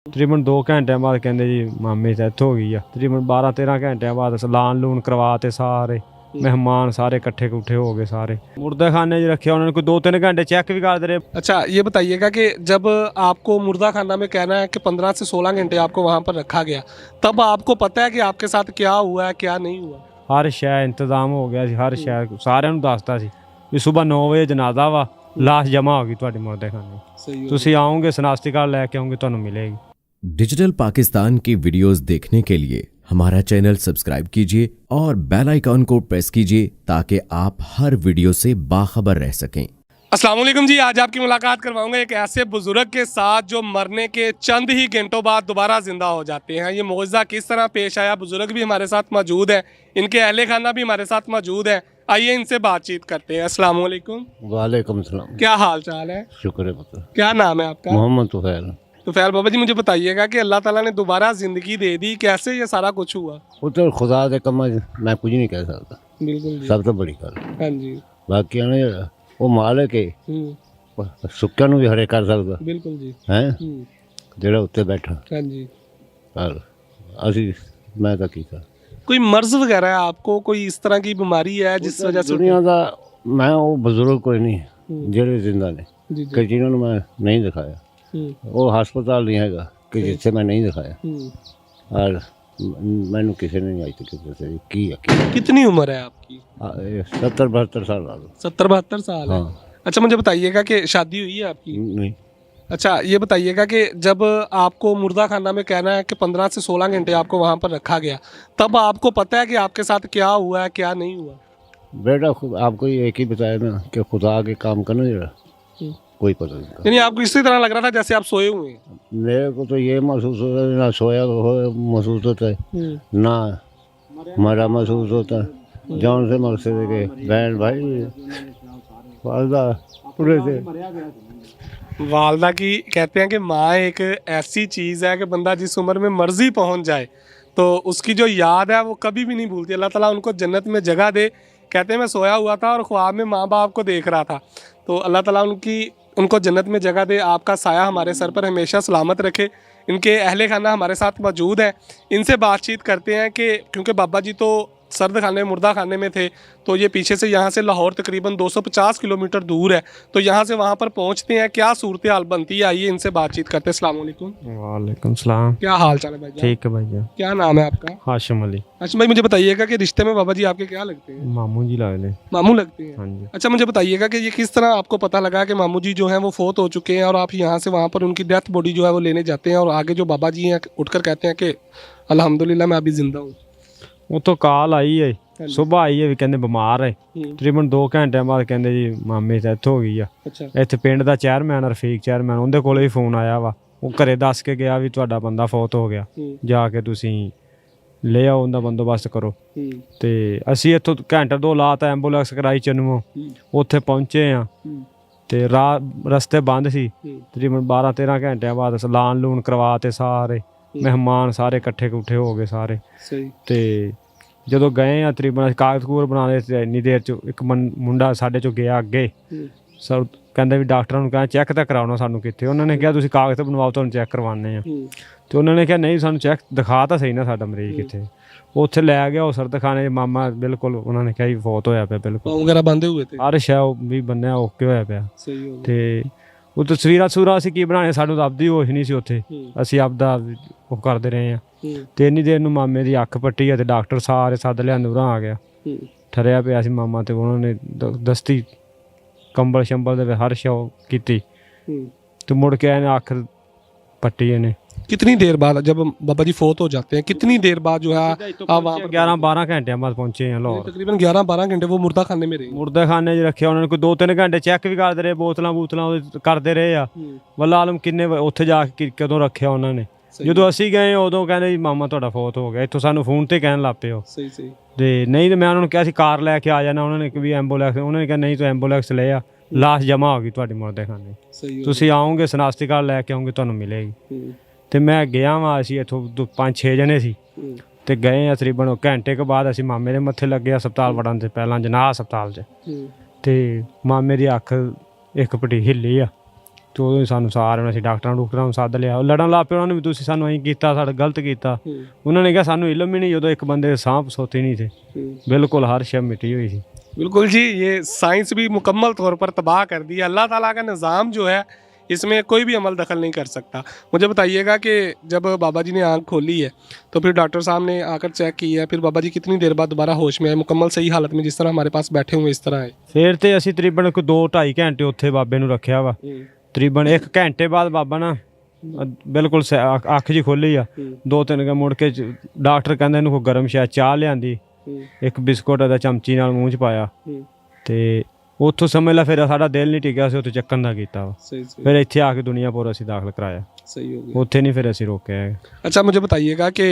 तकरीबन 2 घंटिਆਂ ਬਾਅਦ ਕਹਿੰਦੇ ਜੀ ਮਾਮੇ ਦੀ ਡੈਥ ਹੋ ਗਈ ਆ। ਤਕਰੀਬਨ 12-13 ਘੰਟਿਆਂ ਬਾਅਦ ਸਲਾਨ ਲੂਨ ਕਰਵਾਤੇ ਸਾਰੇ मेहमान सारे इकट्ठे कुट्ठे हो गए सारे मुर्दा खाने रखे उन्होंने कोई 2-3 घंटे चेक भी करते रहे। अच्छा ये बताइएगा कि जब आपको मुर्दा खाना में कहना है कि 15 से 16 घंटे आपको वहाँ पर रखा गया, तब आपको पता है कि आपके साथ क्या हुआ है क्या नहीं हुआ? हर शय इंतजाम हो गया हर शय सारे दसता भी सुबह 9 बजे जनाजा वा लाश जमा हो गई तुहाडे मुर्दे खाने तुसीं आओगे शनाख्ती कार्ड लैके आओगे तुहानूं मिलेगी। डिजिटल पाकिस्तान की वीडियोस देखने के लिए हमारा चैनल सब्सक्राइब कीजिए और बेल आइकॉन को प्रेस कीजिए ताकि आप हर वीडियो से बाखबर रह सकें। अस्सलाम वालेकुम जी, आज आपकी मुलाकात करवाऊंगा एक ऐसे बुजुर्ग के साथ जो मरने के चंद ही घंटों बाद दोबारा जिंदा हो जाते हैं। ये मौजज़ा किस तरह पेश आया, बुजुर्ग भी हमारे साथ मौजूद है, इनके अहले खाना भी हमारे साथ मौजूद है। आइए इनसे बातचीत करते हैं। अस्सलाम वालेकुम। वालेकुम सलाम। क्या हाल चाल है? शुक्र है पुत्र। क्या नाम है आपका? मोहम्मद तुफैल। तुफैल बाबा जी, मुझे बताइएगा कि अल्लाह ताला ने दोबारा ज़िंदगी दे दी, कैसे ये सारा कुछ हुआ? वो तो खुदा दे कम मैं कुछ नहीं कह सकता। बिल्कुल जी। सब तो बड़ी गल हाँ जी। बाकी ने वो मालिक है सुक्का भी हरे कर सकता बिल्कुल जी। है जेड़ा उत्ते बैठा। हाँ जी। पर असी मैं तो कीता कोई मर्ज वगैरह है आपको, कोई इस तरह की बीमारी है जिस वजह से? दुनिया का मैं वो बुजुर्ग कोई नहीं जेड़े जिंदा ने जी जी। कि जिन्होंने मैं नहीं दिखाया, वो हस्पताल नहीं है कि जिससे मैं नहीं दिखाया और मैंने किसी ने नहीं आज तक दसा की है। कितनी उम्र है आपकी? 70-72 साल ला लो। 70-72 साल है। हाँ। अच्छा मुझे बताइएगा कि शादी हुई है आपकी? नहीं अच्छा ये बताइएगा कि जब आपको मुर्दा खाना में कहना है कि 15 से 16 घंटे आपको वहाँ पर रखा गया, तब आपको पता है कि आपके साथ क्या हुआ है क्या नहीं हुआ? बेटा आपको ये एक ही बताया ना कि खुदा के काम करना जरा कोई पता नहीं। यानी आपको इसी तरह लग रहा था जैसे आप सोए हुए हैं? मेरे को तो ये महसूस होता है ना सोया हो महसूस होता है ना मरा महसूस होता है। जौन से मकसद है कि बहन भाई वालदा पूरे से वालदा की कहते हैं कि माँ एक ऐसी चीज़ है कि बंदा जिस उम्र में मर्जी पहुँच जाए तो उसकी जो याद है वो कभी भी नहीं भूलती। अल्लाह ताला उनको जन्नत में जगह दे। कहते हैं मैं सोया हुआ था और ख्वाब में माँ बाप को देख रहा था, तो अल्लाह ताला उनको जन्नत में जगह दे, आपका साया हमारे सर पर हमेशा सलामत रखे। इनके अहले खाना हमारे साथ मौजूद हैं, इनसे बातचीत करते हैं कि क्योंकि बाबा जी तो सर्द खाने मुर्दा खाने में थे, तो ये पीछे से यहाँ से लाहौर तकरीबन 250 किलोमीटर दूर है, तो यहाँ से वहाँ पर पहुँचते हैं, क्या सूरत हाल बनती है, आइए इनसे बातचीत करते हैं। अस्सलाम वालेकुम। वालेकुम सलाम। क्या हाल चाल है भाई? ठीक है भैया। क्या नाम है आपका? हाशिम अली। अच्छा भाई मुझे बताइएगा कि रिश्ते में बाबा जी आपके क्या लगते हैं? मामू जी लगते। मामू लगते हैं? हाँ जी। अच्छा मुझे बताइएगा कि ये किस तरह आपको पता लगा कि मामू जी जो हैं वो फोत हो चुके हैं और आप यहाँ से वहाँ पर उनकी डेथ बॉडी जो है वो लेने जाते हैं और आगे जो बाबा जी हैं उठकर कहते हैं कि अल्हम्दुलिल्लाह मैं अभी जिंदा हूँ? वो तो कॉल आई है सुबह आई है भी कहते बीमार है। तकरीबन 2 घंटिਆਂ ਬਾਅਦ ਕਹਿੰਦੇ ਜੀ ਮਾਮੇ ਦੀ ਡੈਥ ਹੋ ਗਈ ਆ। ਇੱਥੇ ਪਿੰਡ ਦਾ ਚੇਅਰਮੈਨ ਰਫੀਕ ਚੇਅਰਮੈਨ ਉਹਦੇ ਕੋਲੇ ਵੀ ਫੋਨ ਆਇਆ ਵਾ, ਉਹ ਘਰੇ ਦੱਸ ਕੇ ਗਿਆ ਵੀ ਤੁਹਾਡਾ ਬੰਦਾ ਫੌਤ ਹੋ ਗਿਆ, ਜਾ ਕੇ ਤੁਸੀਂ ਲੈ ਆਓ, ਉਹਦਾ ਬੰਦੋਬਸਤ ਕਰੋ। ਤੇ ਅਸੀਂ ਇੱਥੋਂ ਘੰਟਾ 2 ਲਾਤਾ, ਐਂਬੂਲੈਂਸ ਕਰਾਈ ਚੰਨੂ, ਉੱਥੇ ਪਹੁੰਚੇ ਆ ਤੇ ਰਸਤੇ ਬੰਦ ਸੀ। ਤਕਰੀਬਨ 12-13 ਘੰਟਿਆਂ ਬਾਅਦ ਸਲਾਨ ਲੂਨ ਕਰਵਾਤੇ ਸਾਰੇ ਮਹਿਮਾਨ ਸਾਰੇ ਇਕੱਠੇ ਕੁੱਠੇ ਹੋ ਗਏ ਸਾਰੇ। ਤੇ ਜਦੋਂ ਗਏ ਆ ਤਕਰੀਬਨ ਅਸੀਂ ਕਾਗਜ਼ ਕੂਗਜ਼ ਬਣਾ ਲਏ ਤੇ ਇੰਨੀ ਦੇਰ 'ਚ ਇੱਕ ਮੁੰਡਾ ਸਾਡੇ 'ਚੋਂ ਗਿਆ ਅੱਗੇ, ਸਰ ਕਹਿੰਦੇ ਵੀ ਡਾਕਟਰਾਂ ਨੂੰ ਕਹਿੰਦਾ ਚੈੱਕ ਤਾਂ ਕਰਾਉਣਾ ਸਾਨੂੰ ਕਿੱਥੇ। ਉਹਨਾਂ ਨੇ ਕਿਹਾ ਤੁਸੀਂ ਕਾਗਜ਼ ਤਾਂ ਬਣਵਾਓ, ਤੁਹਾਨੂੰ ਚੈੱਕ ਕਰਵਾਉਂਦੇ ਆ। ਤੇ ਉਹਨਾਂ ਨੇ ਕਿਹਾ ਨਹੀਂ ਸਾਨੂੰ ਚੈੱਕ ਦਿਖਾ ਤਾਂ ਸਹੀ ਨਾ ਸਾਡਾ ਮਰੀਜ਼ ਕਿੱਥੇ। ਉੱਥੇ ਲੈ ਗਿਆ ਉਹ ਸਰਦਖਾਨੇ ਮਾਮਾ, ਬਿਲਕੁਲ ਉਹਨਾਂ ਨੇ ਕਿਹਾ ਵੀ ਫੌਤ ਹੋਇਆ ਪਿਆ, ਬਿਲਕੁਲ ਵਗੈਰਾ ਬੰਦੇ ਹੋਏ ਤੇ ਹਰ ਸ਼ੈ ਵੀ ਬੰਨਿਆ ਓਕੇ ਹੋਇਆ ਪਿਆ। ਤੇ ਉਹ ਤਸਵੀਰਾਂ ਸੂਰਾਂ ਅਸੀਂ ਕੀ ਬਣਾਉਣੇ, ਸਾਨੂੰ ਤਾਂ ਆਪਦੀ ਹੋਸ਼ ਨਹੀਂ ਸੀ ਉੱਥੇ, ਅਸੀਂ ਆਪਦਾ ਉਹ ਕਰਦੇ ਰਹੇ ਆ। ਤੇ ਇੰਨੀ ਦੇਰ ਨੂੰ ਮਾਮੇ ਦੀ ਅੱਖ ਪੱਟੀ ਆ ਤੇ ਡਾਕਟਰ ਸਾਰੇ ਸੱਦ ਲਿਆ, ਨੂਰਾਂ ਆ ਗਿਆ, ਠਰਿਆ ਪਿਆ ਸੀ ਮਾਮਾ। ਤੇ ਉਹਨਾਂ ਨੇ ਦਸਤੀ ਕੰਬਲ ਸ਼ੰਬਲ ਦੇ ਹਰ ਸ਼ੈ ਕੀਤੀ ਤੇ ਮੁੜ ਕੇ ਇਹਨੇ ਅੱਖ पट्टी ने। कितनी देर बाद जब बाबा जी फोत हो जाते हैं, कितनी देर बाद जो है आप वहाँ 11-12 घंटे बाद पहुंचे हैं लाहौर। तकरीबन 11-12 घंटे वो मुर्दा खाने में रहे? मुर्दा खाने रखे उन्होंने कोई 2-3 घंटे चेक भी करते रहे, बोतलों बूतलों करते रहे आ। वल्ला आलम किन्ने उत्थे जाके कदों रखे उन्होंने, ਜਦੋਂ ਅਸੀਂ ਗਏ ਉਦੋਂ ਕਹਿੰਦੇ ਜੀ ਮਾਮਾ ਤੁਹਾਡਾ ਫੌਤ ਹੋ ਗਿਆ। ਇੱਥੋਂ ਸਾਨੂੰ ਫੋਨ ਤੇ ਕਹਿਣ ਲੱਗ ਪਏ ਉਹ। ਤੇ ਨਹੀਂ ਤੇ ਮੈਂ ਉਹਨਾਂ ਨੂੰ ਕਿਹਾ ਸੀ ਕਾਰ ਲੈ ਕੇ ਆ ਜਾਣਾ, ਉਹਨਾਂ ਨੇ ਕਿ ਵੀ ਐਂਬੂਲੈਂਸ, ਉਹਨਾਂ ਨੇ ਕਿਹਾ ਨਹੀਂ ਤੂੰ ਐਂਬੂਲੈਂਸ ਲੈ ਆ, ਲਾਸ਼ ਜਮ੍ਹਾਂ ਹੋ ਗਈ ਤੁਹਾਡੀ ਮੁਰਦੇ ਖਾਨੇ, ਤੁਸੀਂ ਆਓਗੇ ਸ਼ਨਾਖਤੀ ਕਾਰਡ ਲੈ ਕੇ ਆਓਗੇ ਤੁਹਾਨੂੰ ਮਿਲੇਗੀ। ਤੇ ਮੈਂ ਗਿਆ ਵਾਂ, ਅਸੀਂ ਇੱਥੋਂ 5-6 ਜਣੇ ਸੀ ਤੇ ਗਏ ਆ। ਤਕਰੀਬਨ ਘੰਟੇ ਕੁ ਬਾਅਦ ਅਸੀਂ ਮਾਮੇ ਦੇ ਮੱਥੇ ਲੱਗੇ ਹਸਪਤਾਲ ਵੜਨ ਤੋਂ ਪਹਿਲਾਂ, ਜਨਾਹ ਹਸਪਤਾਲ 'ਚ। ਤੇ ਮਾਮੇ ਦੀ ਅੱਖ ਇੱਕ ਪੱਟੀ ਹਿੱਲੀ ਆ ਤੇ ਉਦੋਂ ਹੀ ਸਾਨੂੰ ਸਾਰਿਆਂ ਨੂੰ ਅਸੀਂ ਡਾਕਟਰਾਂ ਨੂੰ ਸੱਦ ਲਿਆ। ਉਹ ਲੜਨ ਲੱਗ ਪਏ, ਉਹਨਾਂ ਨੇ ਵੀ ਤੁਸੀਂ ਸਾਨੂੰ ਐਂ ਕੀਤਾ, ਸਾਡਾ ਗਲਤ ਕੀਤਾ। ਉਹਨਾਂ ਨੇ ਕਿਹਾ ਸਾਨੂੰ ਇਲਮ ਹੀ ਨਹੀਂ, ਜਦੋਂ ਇੱਕ ਬੰਦੇ ਦੇ ਸਾਂਪ ਸੋਤੇ नहीं थे, बिल्कुल हर शय मिटी हुई थी। बिल्कुल जी, ये साइंस भी मुकम्मल तौर पर तबाह कर दिया। अल्लाह ताला का निज़ाम जो है इसमें कोई भी अमल दखल नहीं कर सकता। मुझे बताइएगा कि जब बाबा जी ने आँख खोली है तो फिर डॉक्टर साहब ने आकर चेक किया, फिर बाबा जी कितनी देर बाद दोबारा होश में आए, मुकम्मल सही हालत में, जिस तरह हमारे पास बैठे हुए इस तरह आए? ਫਿਰ ਤੇ ਅਸੀਂ ਤਕਰੀਬਨ ਕੋਈ 2-2.5 ਘੰਟੇ ਉੱਥੇ ਬਾਬੇ ਨੂੰ ਰੱਖਿਆ ਵਾ। ਤਕਰੀਬਨ 1 ਘੰਟੇ ਬਾਅਦ ਬਾਬਾ ਨਾ ਬਿਲਕੁਲ ਅੱਖ ਜੀ ਖੋਲੀ ਆ। 2-3 ਘੰਟੇ ਮੁੜ ਕੇ ਡਾਕਟਰ ਕਹਿੰਦੇ ਇਹਨੂੰ ਕੋਈ ਗਰਮ ਸ਼ਾਇਦ ਚਾਹ ਲਿਆਂਦੀ, ਇੱਕ ਬਿਸਕੁਟ ਦਾ ਚਮਚੀ ਨਾਲ ਮੂੰਹ 'ਚ ਪਾਇਆ ਤੇ ਉੱਥੋਂ ਸਮਝ ਲਾ ਫਿਰ ਸਾਡਾ ਦਿਲ ਨਹੀਂ ਟਿਕਿਆ, ਅਸੀਂ ਉੱਥੇ ਚੱਕਣ ਦਾ ਕੀਤਾ ਵਾ। ਫਿਰ ਇੱਥੇ ਆ ਕੇ ਦੁਨੀਆਪੁਰ ਅਸੀਂ ਦਾਖਲ ਕਰਾਇਆ। सही हो गया। ਉੱਥੇ ਨਹੀਂ ਫਿਰ ਅਸੀਂ ਰੋਕਿਆ ਹੈਗਾ। अच्छा, मुझे बताइएगा कि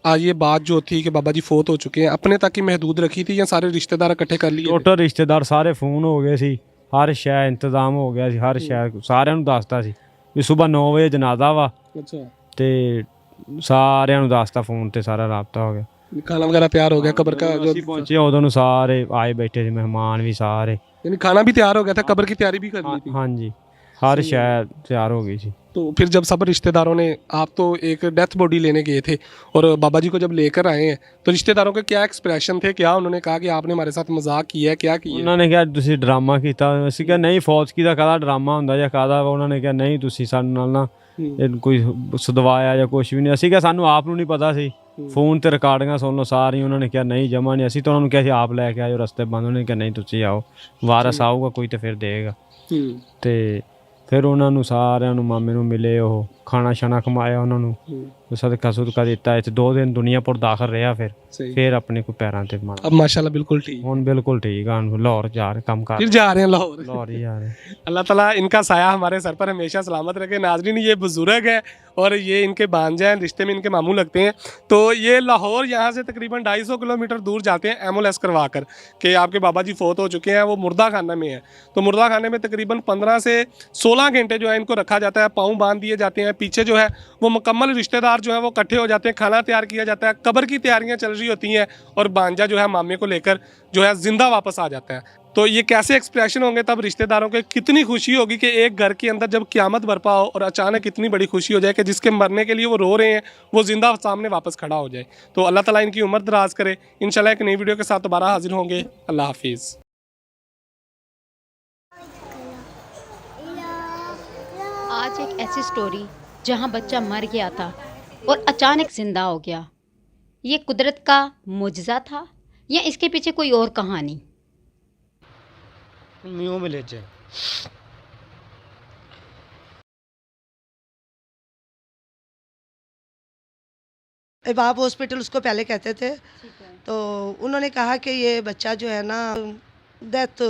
आज ये बात जो थी कि बाबा जी फोत हो चुके हैं, अपने तक ही महदूद रखी थी या सारे रिश्तेदार इकट्ठे कर लिए थे? ਟੋਟਲ ਰਿਸ਼ਤੇਦਾਰ ਸਾਰੇ ਫੋਨ ਹੋ ਗਏ ਸੀ, ਹਰ ਸ਼ੈ ਇੰਤਜ਼ਾਮ ਹੋ ਗਿਆ ਸੀ, ਹਰ ਸ਼ੈ ਸਾਰਿਆਂ ਨੂੰ ਦੱਸਤਾ ਸੀ ਵੀ ਸਵੇਰ 9 ਵਜੇ ਜਨਾਜ਼ਾ ਵਾ अच्छा, ਤੇ ਸਾਰਿਆਂ ਨੂੰ ਦੱਸਤਾ ਫੋਨ ਤੇ, ਸਾਰਾ ਰਾਬਤਾ ਹੋ ਗਿਆ। खाना वगैरह तैयार हो गया कब्र का? जो ਅਸੀਂ ਪਹੁੰਚੇ ਉਦੋਂ ਨੂੰ ਸਾਰੇ ਆਏ ਬੈਠੇ ਸੀ, ਮਹਿਮਾਨ ਵੀ ਸਾਰੇ। यानी खाना भी तैयार हो गया था, कब्र की तैयारी भी कर ली थी? ਹਾਂਜੀ, हर शय तैयार हो गई थी। तो फिर जब सब रिश्तेदारों ने, आप तो एक डेथ बॉडी लेने गए थे और बाबा जी को जब लेकर आए हैं तो रिश्तेदारों के क्या एक्सप्रेशन थे? क्या उन्होंने कहा कि आपने हमारे साथ मजाक किया है, क्या किया? ਉਹਨਾਂ ਨੇ ਕਿਹਾ ਤੁਸੀਂ ਡਰਾਮਾ ਕੀਤਾ। ਅਸੀਂ ਕਿਹਾ ਨਹੀਂ, ਫੌਜ ਕੀ ਦਾ ਕਾਹਦਾ ਡਰਾਮਾ ਹੁੰਦਾ ਜਾਂ ਕਾਹਦਾ। ਉਹਨਾਂ ਨੇ ਕਿਹਾ ਨਹੀਂ, ਤੁਸੀਂ ਸਾਡੇ ਨਾਲ ਨਾ ਇਹ ਕੋਈ ਸਦਵਾਇਆ ਜਾਂ ਕੁਝ ਵੀ ਨਹੀਂ। ਅਸੀਂ ਕਿਹਾ ਸਾਨੂੰ ਆਪ ਨੂੰ ਨਹੀਂ ਪਤਾ ਸੀ, ਫੋਨ ਤੇ ਰਿਕਾਰਡਿੰਗਾਂ ਸੁਣ ਲਓ ਸਾਰੀ। ਉਹਨਾਂ ਨੇ ਕਿਹਾ ਨਹੀਂ, ਜਮਾ ਨਹੀਂ। ਅਸੀਂ ਤਾਂ ਉਹਨਾਂ ਨੂੰ ਕਿਹਾ ਸੀ ਆਪ ਲੈ ਕੇ ਆਇਓ, ਰਸਤੇ ਬੰਦ। ਉਹਨਾਂ ਨੇ ਕਿਹਾ ਨਹੀਂ, ਤੁਸੀਂ ਆਓ, ਵਾਰਸ ਆਊਗਾ ਕੋਈ ਤਾਂ ਫਿਰ ਦੇਗਾ। ਤੇ ਫਿਰ ਉਹਨਾਂ ਨੂੰ ਸਾਰਿਆਂ ਨੂੰ, ਮਾਮੇ ਨੂੰ ਮਿਲੇ, ਉਹ ਖਾਣਾ ਛਾਣਾ ਖਵਾਇਆ ਉਹਨਾਂ ਨੂੰ, ਸਦਕਾ ਸੁਦਕਾ ਦਿੱਤਾ। ਇੱਥੇ 2 ਦਿਨ ਦੁਨੀਆਪੁਰ ਦਾਖਲ ਰਿਹਾ। ਫਿਰ ਆਪਣੇ ਕੋਈ ਪੈਰਾਂ ਤੇ ਮਾਰ। अब माशाल्लाह बिल्कुल ठीक, ਹੁਣ ਬਿਲकुल ਠੀਕ ਆ। ਹੁਣ ਲਾਹੌਰ ਜਾ ਰਹੇ ਕੰਮ ਕਰ, फिर जा रहे हैं लाहौर। लाहौर ही जा रहे। अल्लाह ताला इनका साया हमारे सर पर हमेशा सलामत रखे। नाजरीन, ये बुजुर्ग है और ये इनके भांजे हैं, रिश्ते में इनके मामू लगते हैं। तो ये लाहौर यहाँ से तकरीबन 250 किलोमीटर दूर जाते हैं एम्बुलेंस करवा कर कि आपके बाबा जी फोत हो चुके हैं। वो मुर्दा खाना में है, तो मुर्दा खाने में तकरीबन 15 से 16 घंटे जो है इनको रखा जाता है, पाँव बांध दिए जाते हैं। पीछे जो है वो मुकम्मल रिश्तेदार जो है वो इकट्ठे हो जाते हैं, खाना तैयार किया जाता है, कब्र की तैयारियाँ चल रही होती हैं और भांजा जो है मामे को लेकर जो है जिंदा वापस आ जाता है। तो ये कैसे एक्सप्रेशन होंगे तब रिश्तेदारों के, कितनी खुशी होगी कि एक घर के अंदर जब क़यामत बरपा हो और अचानक इतनी बड़ी खुशी हो जाए कि जिसके मरने के लिए वो रो रहे हैं वो जिंदा सामने वापस खड़ा हो जाए। तो अल्लाह ताला इनकी उम्र दराज करे। इंशाल्लाह एक नई वीडियो के साथ दोबारा हाजिर होंगे। अल्लाह हाफिज़। आज एक ऐसी स्टोरी जहां बच्चा मर गया था और अचानक जिंदा हो गया। ये कुदरत का मुजज़ा था या इसके पीछे कोई और कहानी? न्यू विलेज है। इबाब हॉस्पिटल उसको पहले कहते थे। तो उन्होंने कहा कि ये बच्चा जो है ना डेथ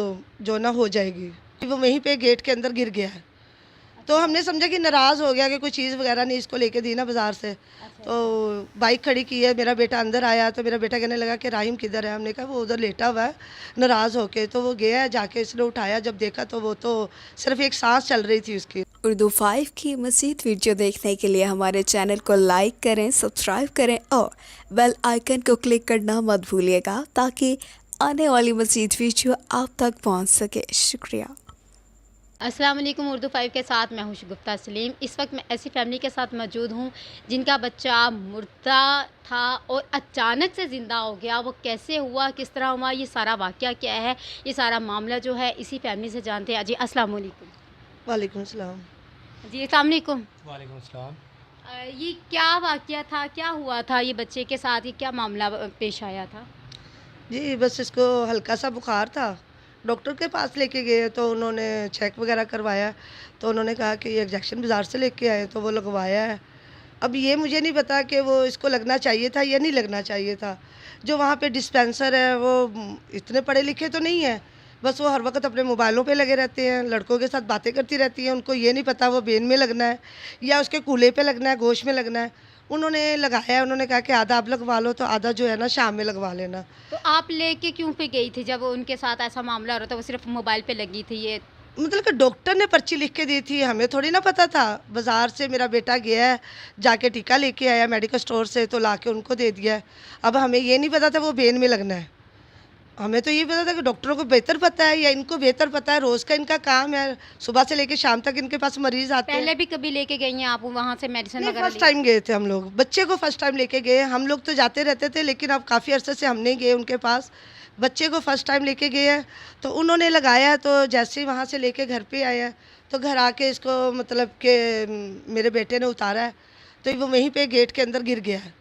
जो ना हो जाएगी। वो वहीं पे गेट के अंदर गिर गया है। तो हमने समझा कि नाराज़ हो गया कि कोई चीज़ वगैरह नहीं इसको लेके दी ना बाज़ार से। तो बाइक खड़ी की है, मेरा बेटा अंदर आया तो मेरा बेटा कहने लगा कि राहिम किधर है। हमने कहा वो उधर लेटा हुआ है नाराज़ होके। तो वो गया, जाके इसने उठाया, जब देखा तो वो तो सिर्फ एक सांस चल रही थी उसकी। उर्दू 5 की मज़ीद वीडियो देखने के लिए हमारे चैनल को लाइक करें, सब्सक्राइब करें और बेल आइकन को क्लिक करना मत भूलिएगा ताकि आने वाली मज़ीद वीडियो आप तक पहुंच सके। शुक्रिया। अस्सलाम वालेकुम। उर्दू 5 के साथ मैं हूँ गुप्ता सलीम। इस वक्त मैं ऐसी फैमिली के साथ मौजूद हूँ जिनका बच्चा मुर्दा था और अचानक से ज़िंदा हो गया। वो कैसे हुआ, किस तरह हुआ, ये सारा वाक़या क्या है, ये सारा मामला जो है इसी फैमिली से जानते हैं। जी अस्सलाम वालेकुम। वालेकुम सलाम। जी अस्सलाम वालेकुम। वालेकुम सलाम। ये क्या वाक़या था, क्या हुआ था ये बच्चे के साथ, ये क्या मामला पेश आया था? जी बस इसको हल्का सा बुखार था, डॉक्टर के पास लेके गए तो उन्होंने चेक वगैरह करवाया। तो उन्होंने कहा कि ये इंजेक्शन बाज़ार से लेके आए तो वो लगवाया है। अब ये मुझे नहीं पता कि वो इसको लगना चाहिए था या नहीं लगना चाहिए था। जो वहाँ पे डिस्पेंसर है वो इतने पढ़े लिखे तो नहीं है, बस वो हर वक्त अपने मोबाइलों पे लगे रहते हैं, लड़कों के साथ बातें करती रहती हैं। उनको ये नहीं पता वो बेन में लगना है या उसके कूल्हे पे लगना है, गोश्त में लगना है। उन्होंने लगाया, उन्होंने कहा कि आधा आप लगवा लो तो आधा जो है ना शाम में लगवा लेना। तो आप लेके क्यों पे गई थी जब उनके साथ ऐसा मामला हो रहा था? वो सिर्फ मोबाइल पे लगी थी ये? मतलब कि डॉक्टर ने पर्ची लिख के दी थी, हमें थोड़ी ना पता था। बाज़ार से मेरा बेटा गया है, जाके टीका लेके आया मेडिकल स्टोर से, तो ला के उनको दे दिया है। अब हमें ये नहीं पता था वो बेन में लगना है। हमें तो ये पता था कि डॉक्टरों को बेहतर पता है या इनको बेहतर पता है, रोज़ का इनका काम है, सुबह से लेकर शाम तक इनके पास मरीज आते हैं। पहले भी कभी लेके गई हैं आप वहाँ से मेडिसिन नहीं, वगैरह फर्स्ट टाइम गए थे हम लोग, बच्चे को फर्स्ट टाइम लेके गए। हम लोग तो जाते रहते थे, लेकिन अब काफ़ी अरसे से हम नहीं गए उनके पास। बच्चे को फर्स्ट टाइम लेके गए हैं, तो उन्होंने लगाया, तो जैसे ही वहाँ से लेके घर पे आए हैं, तो घर आके इसको मतलब कि मेरे बेटे ने उतारा है, तो वो वहीं पे गेट के अंदर गिर गया है।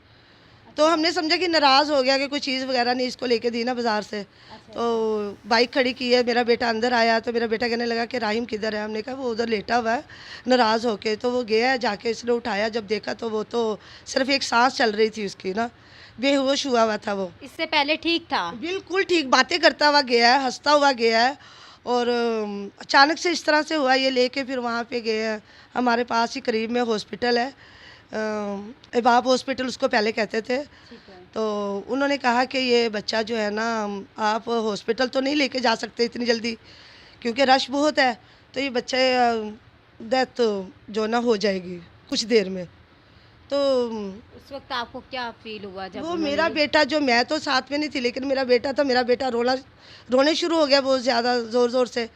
तो हमने समझा कि नाराज़ हो गया कि कोई चीज़ वगैरह नहीं इसको लेके दी ना बाज़ार से। तो बाइक खड़ी की है, मेरा बेटा अंदर आया, तो मेरा बेटा कहने लगा कि राहिम किधर है। हमने कहा वो उधर लेटा हुआ है नाराज़ होके। तो वो गया, जाके इसने उठाया, जब देखा तो वो तो सिर्फ एक सांस चल रही थी उसकी ना, बेहोश हुआ था वो। इससे पहले ठीक था? बिल्कुल ठीक, बातें करता हुआ गया है, हंसता हुआ गया है, और अचानक से इस तरह से हुआ। ये लेके फिर वहाँ पे गए हैं, हमारे पास ही करीब में हॉस्पिटल है, इबाब हॉस्पिटल उसको पहले कहते थे। तो उन्होंने कहा कि ये बच्चा जो है ना, आप हॉस्पिटल तो नहीं लेके जा सकते इतनी जल्दी, क्योंकि रश बहुत है, तो ये बच्चे डेथ जो ना हो जाएगी कुछ देर में। तो उस वक्त आपको क्या फील हुआ जब वो मेरा बेटा, जो मैं तो साथ में नहीं थी, लेकिन मेरा बेटा रोने शुरू हो गया बहुत ज़्यादा ज़ोर से।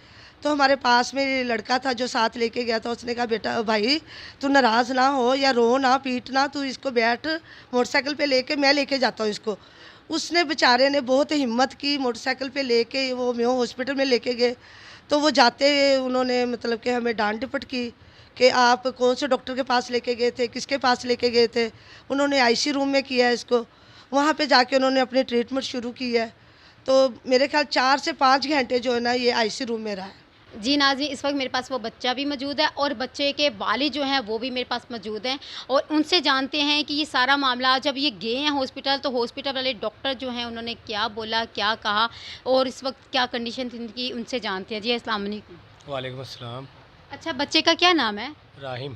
तो हमारे पास में लड़का था जो साथ लेके गया था, उसने कहा बेटा भाई तू नाराज़ ना हो या रो ना पीट ना, तू इसको बैठ मोटरसाइकिल पे लेके, मैं लेके जाता हूँ इसको। उसने बेचारे ने बहुत हिम्मत की, मोटरसाइकिल पे लेके वो मेयो हॉस्पिटल में लेके गए। तो वो जाते उन्होंने मतलब कि हमें डांट डपट की कि आप कौन से डॉक्टर के पास लेके गए थे, किसके पास लेके गए थे। उन्होंने आईसी रूम में किया है इसको, वहाँ पे जाके उन्होंने अपनी ट्रीटमेंट शुरू की है। तो मेरे ख्याल 4 से 5 घंटे जो है ना ये आईसी रूम में रहा है। जी नाज़रीन, इस वक्त मेरे पास वो बच्चा भी मौजूद है और बच्चे के वालिद जो हैं वो भी मेरे पास मौजूद हैं, और उनसे जानते हैं कि ये सारा मामला जब ये गए हैं हॉस्पिटल, तो हॉस्पिटल वाले डॉक्टर जो हैं उन्होंने क्या बोला, क्या कहा, और इस वक्त क्या कंडीशन थी इनकी, उनसे जानते हैं। जी अस्सलाम वालेकुम। वालेकुम अस्सलाम। अच्छा, बच्चे का क्या नाम है? राहिम।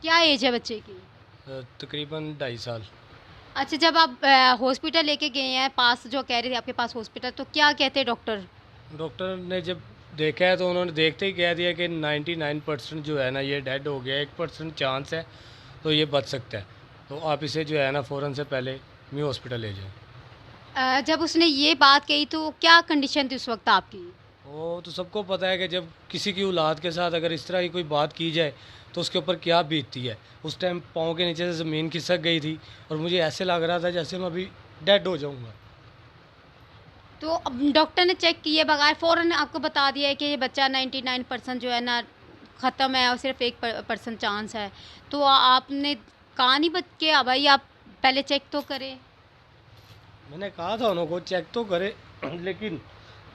क्या एज है बच्चे की? तकरीबन 2.5 साल। अच्छा, जब आप हॉस्पिटल लेके गए हैं, पास जो कह रहे थे आपके पास हॉस्पिटल, तो क्या कहते डॉक्टर? डॉक्टर ने जब देखा है तो उन्होंने देखते ही कह दिया कि 99% जो है ना ये डेड हो गया, 1% चांस है तो ये बच सकता है, तो आप इसे जो है ना फ़ौरन से पहले मी हॉस्पिटल ले जाएं। जब उसने ये बात कही तो क्या कंडीशन थी उस वक्त आपकी? वो तो सबको पता है कि जब किसी की औलाद के साथ अगर इस तरह की कोई बात की जाए तो उसके ऊपर क्या बीतती है। उस टाइम पाँव के नीचे से ज़मीन खिसक गई थी और मुझे ऐसे लग रहा था जैसे मैं अभी डेड हो जाऊँगा। तो अब डॉक्टर ने चेक किए बगैर फ़ौरन आपको बता दिया है कि ये बच्चा 99% जो है ना ख़त्म है और सिर्फ 1% चांस है, तो आपने कहा नहीं बच के भाई आप पहले चेक तो करें? मैंने कहा था उनको चेक तो करे, लेकिन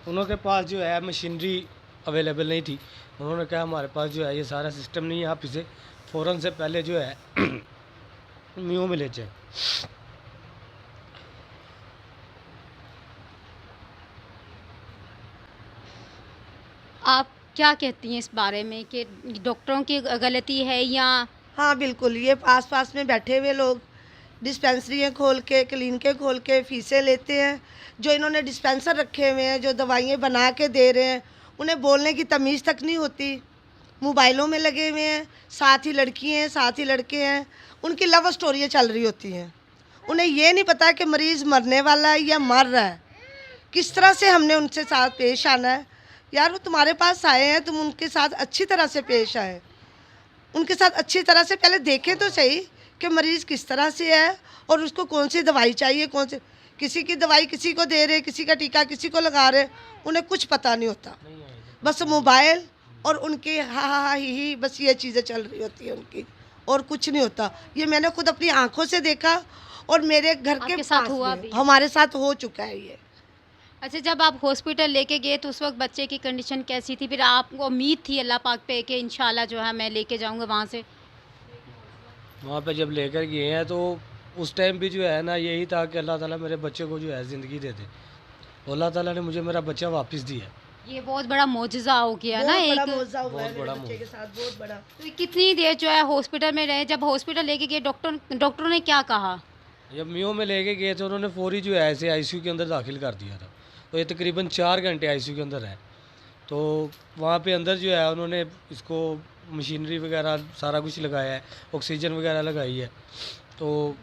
उनके पास जो है मशीनरी अवेलेबल नहीं थी। उन्होंने कहा हमारे पास जो है ये सारा सिस्टम नहीं है, आप इसे फ़ौरन से पहले जो है मियो में ले जाएं। आप क्या कहती हैं इस बारे में कि डॉक्टरों की गलती है या? हाँ बिल्कुल, ये पास पास में बैठे हुए लोग डिस्पेंसरियाँ खोल के, क्लिनिकें खोल के फ़ीसें लेते हैं। जो इन्होंने डिस्पेंसर रखे हुए हैं, जो दवाइयाँ बना के दे रहे हैं, उन्हें बोलने की तमीज़ तक नहीं होती। मोबाइलों में लगे हुए हैं, साथ ही लड़की हैं, साथ ही लड़के हैं, उनकी लव स्टोरियाँ चल रही होती हैं। उन्हें ये नहीं पता कि मरीज़ मरने वाला है या मर रहा है, किस तरह से हमने उनसे साथ पेश आना है। यार वो तुम्हारे पास आए हैं, तुम उनके साथ अच्छी तरह से पेश आए, उनके साथ अच्छी तरह से पहले देखें तो सही कि मरीज़ किस तरह से है और उसको कौन सी दवाई चाहिए, कौन से, किसी की दवाई किसी को दे रहे, किसी का टीका किसी को लगा रहे, उन्हें कुछ पता नहीं होता। बस मोबाइल और उनके हा ही बस ये चीज़ें चल रही होती है उनकी, और कुछ नहीं होता। ये मैंने खुद अपनी आंखों से देखा और मेरे घर के साथ हुआ भी? हमारे साथ हो चुका है ये। अच्छा, जब आप हॉस्पिटल लेके गए तो उस वक्त बच्चे की कंडीशन कैसी थी? फिर आपको उम्मीद थी अल्लाह पाक पे कि इंशाल्लाह जो है मैं लेके जाऊंगा वहाँ से? वहाँ पे जब लेकर गए हैं तो उस टाइम भी जो है ना यही था कि अल्लाह ताला मेरे बच्चे को जो है ज़िंदगी दे दे। अल्लाह ताला ने मुझे मेरा बच्चा वापस दिया। ये बहुत बड़ा मोजज़ा हो गया ना, एक बहुत बड़ा बच्चे के साथ बहुत बड़ा। तो कितनी देर जो है हॉस्पिटल में रहे? जब हॉस्पिटल लेके गए डॉक्टरों ने क्या कहा? जब मियो में लेके गए थे उन्होंने फौरी जो है ऐसे आईसीयू के अंदर दाखिल कर दिया था, तो ये तकरीबन 4 घंटे आईसीयू के अंदर है। तो वहाँ पे अंदर जो है उन्होंने इसको मशीनरी वगैरह सारा कुछ लगाया है, ऑक्सीजन वगैरह लगाई है। तो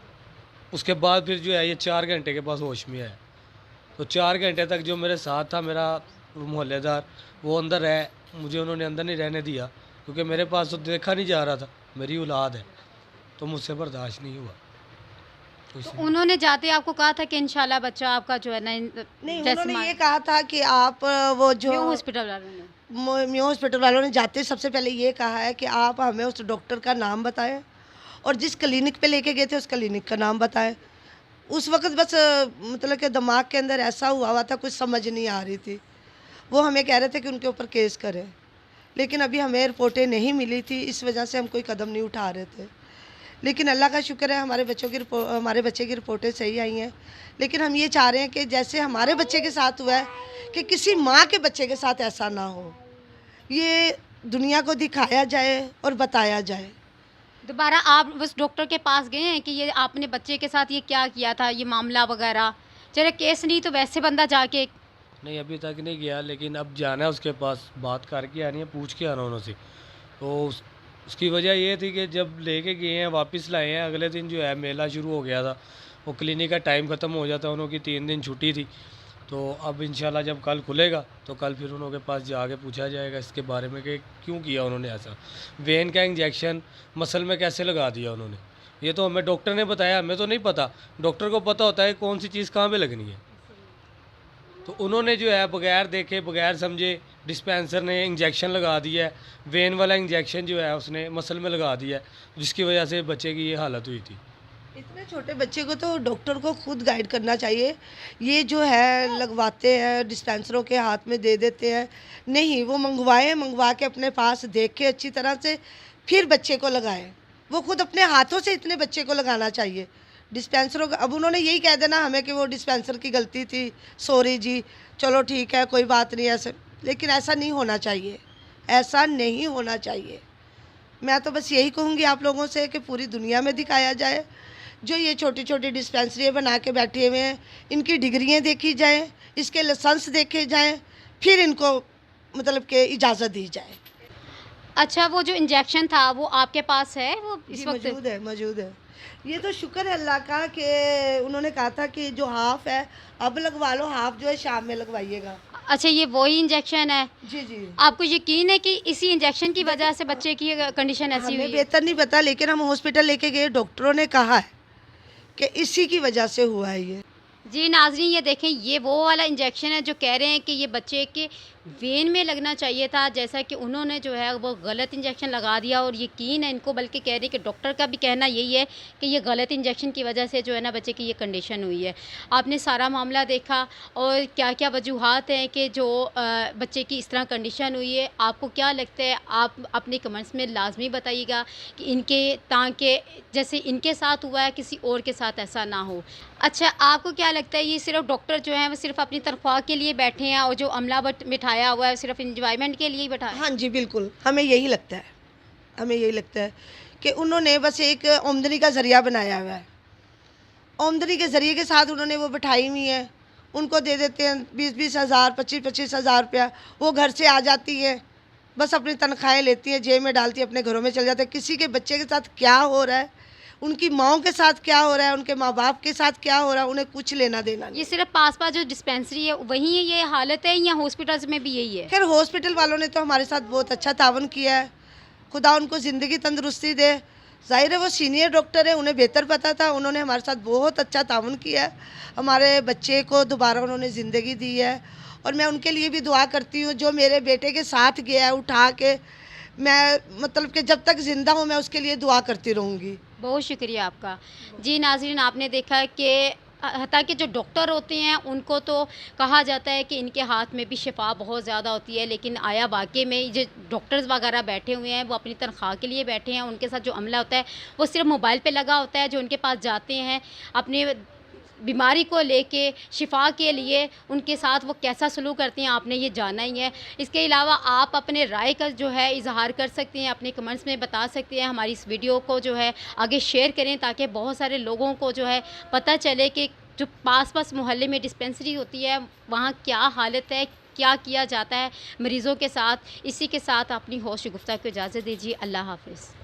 उसके बाद फिर जो है ये 4 घंटे के पास होश में है। तो 4 घंटे तक जो मेरे साथ था मेरा मोहल्लेदार, वो अंदर है, मुझे उन्होंने अंदर नहीं रहने दिया क्योंकि मेरे पास तो देखा नहीं जा रहा था, मेरी औलाद है, तो मुझसे बर्दाश्त नहीं हुआ। तो उन्होंने जाते आपको कहा था कि इंशाल्लाह बच्चा आपका जो है ना नहीं, उन्होंने ये कहा था कि आप वो जो हॉस्पिटल वालों ने म्यू हॉस्पिटल वालों ने जाते सबसे पहले ये कहा है कि आप हमें उस डॉक्टर का नाम बताएं और जिस क्लिनिक पे लेके गए थे उस क्लिनिक का नाम बताएं। उस वक्त बस मतलब कि दिमाग के अंदर ऐसा हुआ था, कुछ समझ नहीं आ रही थी। वो हमें कह रहे थे कि उनके ऊपर केस करें, लेकिन अभी हमें रिपोर्टें नहीं मिली थी, इस वजह से हम कोई कदम नहीं उठा रहे थे। लेकिन अल्लाह का शुक्र है हमारे बच्चे की रिपोर्टें सही आई हैं। लेकिन हम ये चाह रहे हैं कि जैसे हमारे बच्चे के साथ हुआ है कि किसी माँ के बच्चे के साथ ऐसा ना हो, ये दुनिया को दिखाया जाए और बताया जाए। दोबारा आप उस डॉक्टर के पास गए हैं कि ये आपने बच्चे के साथ ये क्या किया था, ये मामला वगैरह? चले केस नहीं तो वैसे बंदा जाके नहीं, अभी तक नहीं गया, लेकिन अब जाना है उसके पास, बात करके आनी है, पूछ के आना उन्होंने। तो उसकी वजह ये थी कि जब लेके गए हैं वापस लाए हैं, अगले दिन जो है मेला शुरू हो गया था, वो क्लिनिक का टाइम ख़त्म हो जाता, उन्होंने 3 दिन छुट्टी थी। तो अब इंशाल्लाह जब कल खुलेगा तो कल फिर उन्होंने पास जाके पूछा जाएगा इसके बारे में कि क्यों किया उन्होंने ऐसा। वेन का इंजेक्शन मसल में कैसे लगा दिया उन्होंने, ये तो हमें डॉक्टर ने बताया, हमें तो नहीं पता। डॉक्टर को पता होता है कौन सी चीज़ कहाँ पे लगनी है। तो उन्होंने जो है बगैर देखे बगैर समझे डिस्पेंसर ने इंजेक्शन लगा दिया है, वेन वाला इंजेक्शन जो है उसने मसल में लगा दिया है, जिसकी वजह से बच्चे की ये हालत हुई थी। इतने छोटे बच्चे को तो डॉक्टर को खुद गाइड करना चाहिए। ये जो है लगवाते हैं, डिस्पेंसरों के हाथ में दे देते हैं, नहीं, वो मंगवा के अपने पास देख के अच्छी तरह से फिर बच्चे को लगाएं। वो खुद अपने हाथों से इतने बच्चे को लगाना चाहिए। डिस्पेंसरों का अब उन्होंने यही कह देना हमें कि वो डिस्पेंसर की गलती थी, सॉरी जी, चलो ठीक है, कोई बात नहीं ऐसे, लेकिन ऐसा नहीं होना चाहिए, ऐसा नहीं होना चाहिए। मैं तो बस यही कहूँगी आप लोगों से कि पूरी दुनिया में दिखाया जाए। जो ये छोटी छोटी डिस्पेंसरी बना के बैठे हुए हैं, इनकी डिग्रियाँ देखी जाएँ, इसके लाइसेंस देखे जाएँ, फिर इनको मतलब कि इजाज़त दी जाए। अच्छा, वो जो इंजेक्शन था वो आपके पास है? वो इस वक्त मौजूद है। ये तो शुक्र है अल्लाह का कि उन्होंने कहा था कि जो हाफ है अब लगवा लो, हाफ जो है शाम में लगवाइएगा। अच्छा, ये वही इंजेक्शन है? जी जी। आपको यकीन है कि इसी इंजेक्शन की वजह से बच्चे की कंडीशन ऐसी हुई हमें है? बेहतर नहीं पता, लेकिन हम हॉस्पिटल लेके गए, डॉक्टरों ने कहा है कि इसी की वजह से हुआ है ये। जी नाज़रीन, ये देखें, ये वो वाला इंजेक्शन है जो कह रहे हैं कि ये बच्चे के वेन में लगना चाहिए था, जैसा कि उन्होंने जो है वो गलत इंजेक्शन लगा दिया। और यकीन है इनको, बल्कि कह रहे हैं कि डॉक्टर का भी कहना यही है कि ये गलत इंजेक्शन की वजह से जो है ना बच्चे की ये कंडीशन हुई है। आपने सारा मामला देखा और क्या क्या वजूहात हैं कि जो बच्चे की इस तरह कंडीशन हुई है। आपको क्या लगता है, आप अपने कमेंट्स में लाजमी बताइएगा कि इनके ताकि जैसे इनके साथ हुआ है किसी और के साथ ऐसा ना हो। अच्छा, आपको क्या लगता है ये सिर्फ डॉक्टर जो हैं वो सिर्फ अपनी तनख्वाह के लिए बैठे हैं और जो अमला बिठाया हुआ है सिर्फ इंजॉयमेंट के लिए ही बैठा है? हाँ जी, बिल्कुल, हमें यही लगता है, हमें यही लगता है कि उन्होंने बस एक आमदनी का ज़रिया बनाया हुआ है। आमदनी के ज़रिए के साथ उन्होंने वो बिठाई हुई है, उनको दे देते हैं 20-20 हज़ार, 25-25 हज़ार रुपया, वो घर से आ जाती है, बस अपनी तनख्वाहें लेती है, जेब में डालती है, अपने घरों में चल जाते हैं। किसी के बच्चे के साथ क्या हो रहा है, उनकी माओं के साथ क्या हो रहा है, उनके माँ बाप के साथ क्या हो रहा है, उन्हें कुछ लेना देना नहीं। ये सिर्फ पास जो डिस्पेंसरी है वहीं ये हालत है या हॉस्पिटल्स में भी यही है? खैर, हॉस्पिटल वालों ने तो हमारे साथ बहुत अच्छा तावन किया है, खुदा उनको ज़िंदगी तंदुरुस्ती दे। ज़ाहिर है वो सीनियर डॉक्टर है, उन्हें बेहतर पता था, उन्होंने हमारे साथ बहुत अच्छा तावन किया है, हमारे बच्चे को दोबारा उन्होंने ज़िंदगी दी है। और मैं उनके लिए भी दुआ करती हूँ जो मेरे बेटे के साथ गया है उठा के, मैं मतलब कि जब तक ज़िंदा हूँ मैं उसके लिए दुआ करती रहूँगी। बहुत शुक्रिया आपका। जी नाज़रीन, आपने देखा कि हत्ता कि जो डॉक्टर होते हैं उनको तो कहा जाता है कि इनके हाथ में भी शिफा बहुत ज़्यादा होती है, लेकिन आया वाकई में जो डॉक्टर्स वगैरह बैठे हुए हैं वो अपनी तनख्वाह के लिए बैठे हैं। उनके साथ जो अमला होता है वो सिर्फ मोबाइल पे लगा होता है। जो उनके पास जाते हैं अपनी बीमारी को लेके शिफा के लिए, उनके साथ वो कैसा सलूक करते हैं आपने ये जाना ही है। इसके अलावा आप अपने राय का जो है इजहार कर सकते हैं, अपने कमेंट्स में बता सकते हैं। हमारी इस वीडियो को जो है आगे शेयर करें ताकि बहुत सारे लोगों को जो है पता चले कि जो पास मोहल्ले में डिस्पेंसरी होती है वहाँ क्या हालत है, क्या किया जाता है मरीज़ों के साथ। इसी के साथ अपनी होश गुफ्ता को इजाज़त दीजिए। अल्लाह हाफ़िज़।